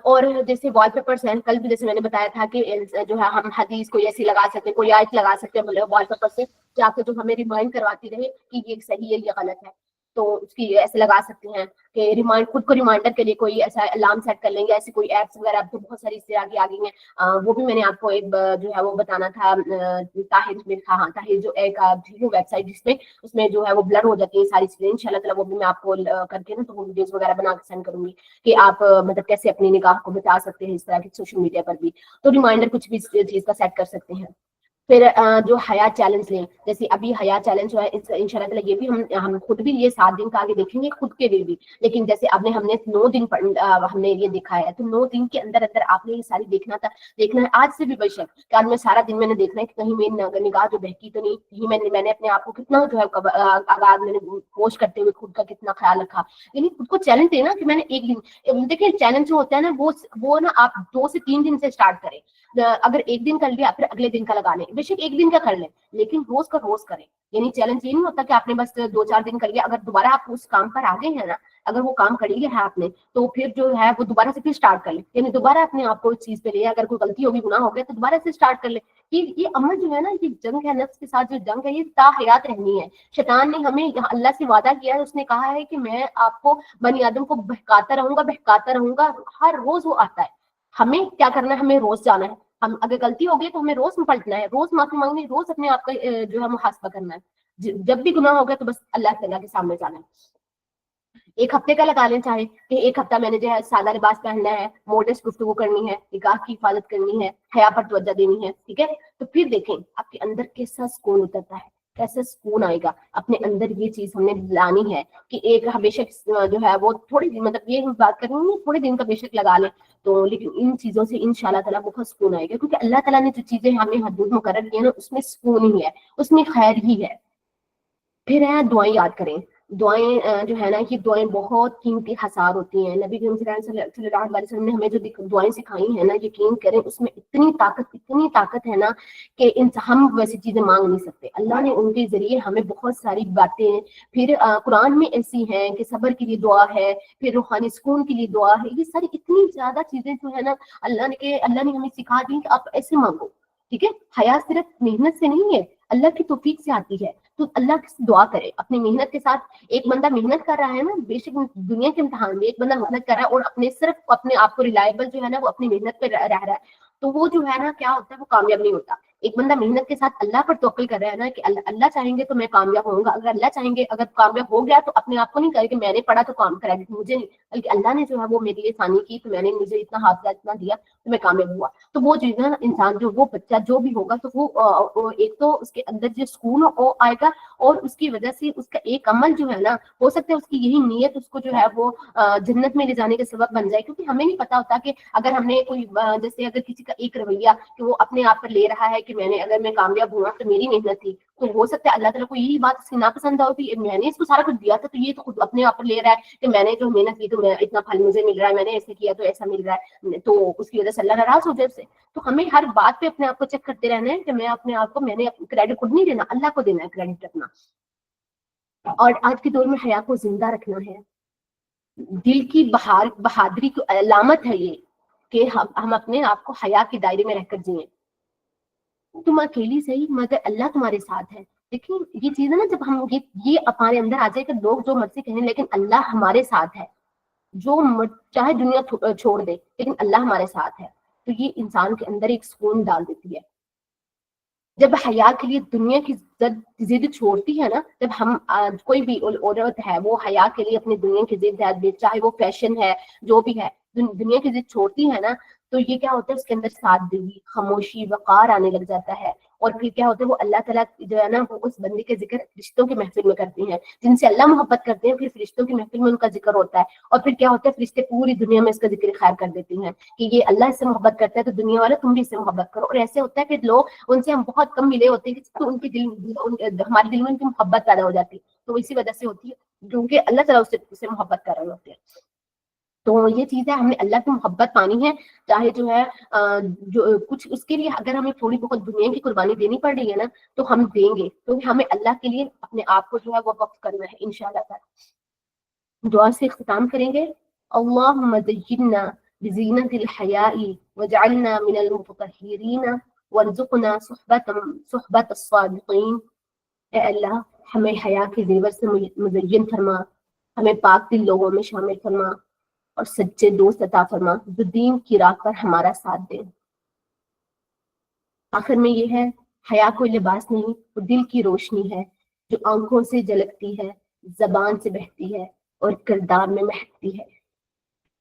اور جیسے وال پیپرس ہیں, کل بھی جیسے میں نے بتایا تھا کہ جو ہے ہم حدیث کوئی ایسی لگا سکتے, کوئی آیت لگا سکتے ہیں وال پیپر سے, جا کے جو ہمیں ریمائنڈ کرواتی رہے کہ یہ صحیح ہے یہ غلط ہے, تو اس کی ایسے لگا سکتے ہیں کہ خود کو ریمائنڈر کے لیے کوئی ایسا الارم سیٹ کر لیں گے. ایسی کوئی ایپس وغیرہ اب تو بہت ساری اس طرح کی آ گئی ہیں, وہ بھی میں نے آپ کو ایک جو ہے وہ بتانا تھا. طاہر جو ایک ویب سائٹ اس میں جو ہے وہ بلر ہو جاتی ہے ساری اسکرین, ان شاء اللہ تعالیٰ وہ بھی میں آپ کو کر کے نا تو وہ ویڈیوز وغیرہ بنا کے سینڈ کروں گی کہ آپ مطلب کیسے اپنی نگاہ کو بچا سکتے ہیں اس طرح کی سوشل میڈیا پر بھی. تو ریمائنڈر کچھ بھی چیز کا سیٹ کر سکتے ہیں. پھر جو حیا چیلنج لیں, جیسے ابھی حیا چیلنج جو ہے ان شاء اللہ تعالیٰ یہ بھی ہم خود بھی یہ 7 دن کا آگے دیکھیں گے خود کے لیے بھی. لیکن جیسے ہم نے 9 دن ہم نے یہ دیکھا ہے, تو 9 دن کے اندر آپ نے یہ ساری دیکھنا ہے. آج سے بھی بے شک کہ آج میں سارا دن میں نے دیکھنا ہے کہ کہیں میری نگاہ جو بہکی تو نہیں, کہیں میں نے اپنے آپ کو کتنا جو ہے آغاز میں نے کوشش کرتے ہوئے خود کا کتنا خیال رکھا. یعنی خود کو چیلنج دینا کہ میں نے ایک دن, دیکھیں چیلنج جو ہوتا ہے نا وہ نا آپ 2 سے 3 دن سے اسٹارٹ کریں. اگر ایک دن کر لیا پھر اگلے دن کا لگا لیں, بے شک ایک دن کا کر لیں, لیکن روز کا روز کریں. یعنی چیلنج یہ نہیں ہوتا کہ آپ نے بس 2-4 دن کر لیا, اگر دوبارہ آپ اس کام پر آ گئے ہیں نا, اگر وہ کام کر لیا ہے آپ نے, تو پھر جو ہے وہ دوبارہ سے پھر اسٹارٹ کر لیں. یعنی دوبارہ اپنے آپ کو اس چیز پہ لے, اگر کوئی غلطی ہوگی, گناہ ہو گیا, تو دوبارہ سے اسٹارٹ کر لیں. یہ عمل جو ہے نا, یہ جنگ ہے نفس کے ساتھ, جو جنگ ہے یہ تا حیات رہنی ہے. شیطان نے ہمیں اللہ سے وعدہ کیا ہے, اس نے کہا ہے کہ میں آپ کو بنی آدم کو بہکاتا رہوں گا, ہر روز وہ آتا ہے. ہمیں کیا کرنا ہے, ہمیں روز جانا ہے. ہم اگر غلطی ہو گئی تو ہمیں روز پلٹنا ہے, روز معافی مانگنی ہے, روز اپنے آپ کا جو ہے محاسبہ کرنا ہے. جب بھی گناہ ہو گیا تو بس اللہ تعالیٰ کے سامنے جانا ہے. ایک ہفتے کا لگا لیں چاہے کہ ایک ہفتہ میں نے جو ہے سادہ لباس پہننا ہے, موڈسٹ گفتگو کرنی ہے, نگاہ کی حفاظت کرنی ہے, حیا پر توجہ دینی ہے, ٹھیک ہے. تو پھر دیکھیں آپ کے اندر کیسا سکون اترتا ہے, کیسا سکون آئے گا. اپنے اندر یہ چیز ہم نے لانی ہے کہ ایک ہمیشہ جو ہے وہ تھوڑی مطلب یہ بات کریں گے تھوڑے دن کا بے شک لگا لیں, تو لیکن ان چیزوں سے ان شاء اللہ تعالیٰ بہت سکون آئے گا. کیونکہ اللہ تعالیٰ نے جو چیزیں ہمیں حدود مقرر کی ہیں نا, اس میں سکون ہی ہے, اس میں خیر ہی ہے. پھر ہے دعائیں یاد کریں. دعائیں جو ہے نا, یہ دعائیں بہت قیمتی حصار ہوتی ہیں. نبی کریم صلی اللہ علیہ وسلم نے ہمیں جو دعائیں سکھائی ہیں نا, یقین کریں اس میں اتنی طاقت ہے نا کہ ہم ویسی چیزیں مانگ نہیں سکتے. اللہ نے ان کے ذریعے ہمیں بہت ساری باتیں, پھر قرآن میں ایسی ہیں کہ صبر کے لیے دعا ہے, پھر روحانی سکون کے لیے دعا ہے. یہ ساری اتنی زیادہ چیزیں جو ہے نا اللہ نے ہمیں سکھا دی کہ آپ ایسے مانگو, ٹھیک ہے. حیا صرف محنت سے نہیں ہے, اللہ کی توفیق سے آتی ہے. تو اللہ سے دعا کرے اپنی محنت کے ساتھ. ایک بندہ محنت کر رہا ہے نا, بے شک دنیا کے امتحان میں ایک بندہ محنت کر رہا ہے اور صرف اپنے آپ کو ریلائبل جو ہے نا وہ اپنی محنت پہ رہ رہا ہے, تو وہ جو ہے نا کیا ہوتا ہے, وہ کامیاب نہیں ہوتا. ایک بندہ محنت کے ساتھ اللہ پر توکل کر رہا ہے نا کہ اللہ چاہیں گے تو میں کامیاب ہوں گا، اگر اللہ چاہیں گے اگر کامیاب ہو گیا تو اپنے آپ کو نہیں کہے کہ میں نے پڑھا تو کام کریڈٹ مجھے نہیں، بلکہ اللہ نے جو ہے وہ میرے لیے آسانی کی تو میں نے مجھے اتنا حافظہ اتنا دیا تو میں کامیاب ہوا. تو وہ چیز ہے انسان جو وہ بچہ جو بھی ہوگا تو وہ ایک تو اس کے اندر جو سکون آئے گا، اور اس کی وجہ سے اس کا ایک عمل جو ہے نا ہو سکتا ہے اس کی یہی نیت اس کو جو ہے وہ جنت میں لے جانے کا سبب بن جائے. کیونکہ ہمیں نہیں پتا ہوتا کہ اگر ہم نے کوئی جیسے اگر کسی کا ایک رویہ کہ وہ اپنے آپ پر لے رہا ہے کہ میں نے اگر میں کامیاب ہوا تو میری محنت تھی، تو ہو سکتا ہے اللہ تعالیٰ کو یہی بات اس کی ناپسند ہو کہ میں نے اس کو سارا کچھ دیا تھا تو یہ تو خود اپنے آپ پر لے رہا ہے کہ میں نے جو محنت کی تو میں اتنا پھل مجھے مل رہا ہے، میں نے ایسے کیا تو ایسا مل رہا ہے، تو اس کی وجہ سے اللہ ناراض ہو جائے اس سے. تو ہمیں ہر بات پہ اپنے آپ کو چیک کرتے رہنا ہے کہ میں اپنے آپ کو میں نے کریڈٹ خود نہیں دینا، اللہ کو دینا ہے کریڈٹ اپنا. اور آج کے دور میں حیا کو زندہ رکھنا ہے. دل کی بہادری کی علامت ہے یہ کہ ہم اپنے آپ کو حیا کے دائرے میں رہ کر جئیں. تم اکیلی صحیح مگر اللہ تمہارے ساتھ ہے. دیکھیں یہ چیز ہے نا جب ہم یہ ہمارے اندر آ جائے کہ لوگ جو مرضی کہیں لیکن اللہ ہمارے ساتھ ہے، جو چاہے دنیا چھوڑ دے لیکن اللہ ہمارے ساتھ ہے، تو یہ انسان کے اندر ایک سکون ڈال دیتی ہے. جب حیا کے لیے دنیا کی ضد چھوڑتی ہے نا، جب ہم کوئی بھی عورت ہے وہ حیا کے لیے اپنی دنیا کی ضد ہے، چاہے وہ فیشن ہے جو بھی ہے، دنیا کی ضد چھوڑتی ہے نا، تو یہ کیا ہوتا ہے اس کے اندر سادگی، خاموشی، وقار آنے لگ جاتا ہے. اور پھر کیا ہوتا ہے وہ اللہ تعالیٰ جو ہے نا وہ اس بندے کے ذکر فرشتوں کی محفل میں کرتی ہیں، جن سے اللہ محبت کرتے ہیں، پھر فرشتوں کی محفل میں ان کا ذکر ہوتا ہے. اور پھر کیا ہوتا ہے فرشتے پوری دنیا میں اس کا ذکر خیر کر دیتی ہیں کہ یہ اللہ اس سے محبت کرتا ہے تو دنیا والے تم بھی اس سے محبت کرو. اور ایسے ہوتا ہے کہ لوگ ان سے ہم بہت کم ملے ہوتے ہیں تو ان کے ہمارے دل میں ان کی محبت پیدا ہو جاتی ہے، تو اسی وجہ سے ہوتی ہے کیونکہ اللہ تعالیٰ اس سے محبت کر رہے ہوتے ہیں. تو یہ چیز ہے ہم نے اللہ کی محبت پانی ہے، چاہے جو ہے جو کچھ اس کے لیے اگر ہمیں تھوڑی بہت دنیا کی قربانی دینی پڑ رہی ہے نا تو ہم دیں گے، تو ہمیں اللہ کے لیے اپنے آپ کو جو ہے وہ وقف کرنا ہے انشاءاللہ تعالی. دعا سے اختتام کریں گے. اللہم زینا بزینت الحیاء واجعلنا من المتطہرین وارزقنا صحبت الصادقین. اے اللہ ہمیں حیا کے زیور سے مزین فرما، ہمیں پاک دل لوگوں میں شامل فرما اور سچے دوست عطا فرما جو دین کی راہ پر ہمارا ساتھ دیں. آخر میں یہ ہے حیا کوئی لباس نہیں، وہ دل کی روشنی ہے جو آنکھوں سے جھلکتی ہے، زبان سے بہتی ہے اور کردار میں مہکتی ہے.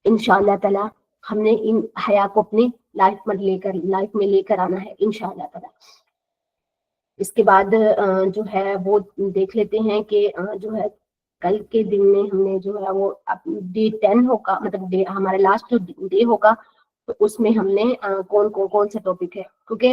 انشاءاللہ تعالی ہم نے ان حیا کو اپنی لائف میں لے کر آنا ہے انشاءاللہ تعالی. اس کے بعد جو ہے وہ دیکھ لیتے ہیں کہ جو ہے کل کے دن میں ہم نے جو ہے وہ ڈے 10 ہوگا، مطلب ہمارے لاسٹ جو ڈے ہوگا تو اس میں ہم نے کون سا ٹاپک ہے، کیونکہ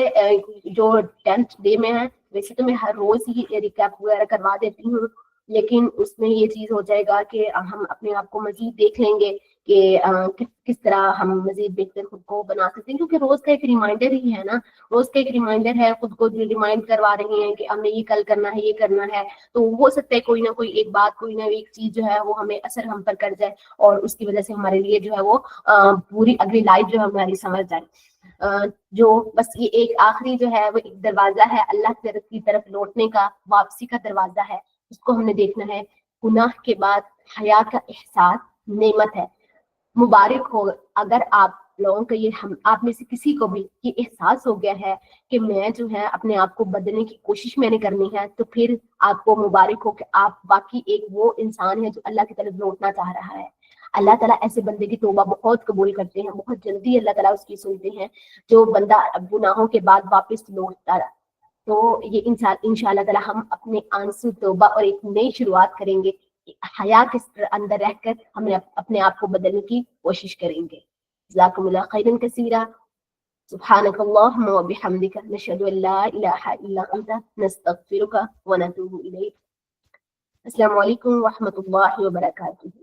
جو 10th ڈے میں ہے ویسے تو میں ہر روز ہی ریکیپ وغیرہ کروا دیتی ہوں، لیکن اس میں یہ چیز ہو جائے گا کہ ہم اپنے آپ کو مزید دیکھ لیں گے کہ کس طرح ہم مزید بہتر خود کو بنا سکتے ہیں. کیونکہ روز کا ایک ریمائنڈر ہی ہے نا، روز کا ایک ریمائنڈر ہے، خود کو ریمائنڈ کروا رہے ہیں کہ ہم نے یہ کل کرنا ہے یہ کرنا ہے. تو ہو سکتا ہے کوئی نہ کوئی ایک بات کوئی نہ ایک چیز جو ہے وہ ہمیں اثر ہم پر کر جائے اور اس کی وجہ سے ہمارے لیے جو ہے وہ پوری اگلی لائف جو ہے ہماری سمجھ جائے. جو بس یہ ایک آخری جو ہے وہ ایک دروازہ ہے اللہ کی طرف لوٹنے کا، واپسی کا دروازہ ہے، اس کو ہم نے دیکھنا ہے. گناہ کے بعد حیا کا احساس نعمت ہے. مبارک ہو اگر آپ لوگوں کا یہ آپ میں سے کسی کو بھی یہ احساس ہو گیا ہے کہ میں جو ہے اپنے آپ کو بدلنے کی کوشش میں نے کرنی ہے، تو پھر آپ کو مبارک ہو کہ آپ باقی ایک وہ انسان ہے جو اللہ کی طرف لوٹنا چاہ رہا ہے. اللہ تعالیٰ ایسے بندے کی توبہ بہت قبول کرتے ہیں، بہت جلدی اللہ تعالیٰ اس کی سنتے ہیں جو بندہ گناہوں کے بعد واپس لوٹتا رہا. تو یہ انشاءاللہ تعالیٰ ہم اپنے آنسو توبہ اور ایک نئی شروعات کریں گے، حیا کے اندر رہ کر ہم اپنے آپ کو بدلنے کی کوشش کریں گے. جزاکم اللہ خیرا کثیرا. سبحانک اللہم وبحمدک نشہد ان لا الہ الا انت نستغفرک ونتوب الیک. السلام علیکم ورحمۃ اللہ وبرکاتہ.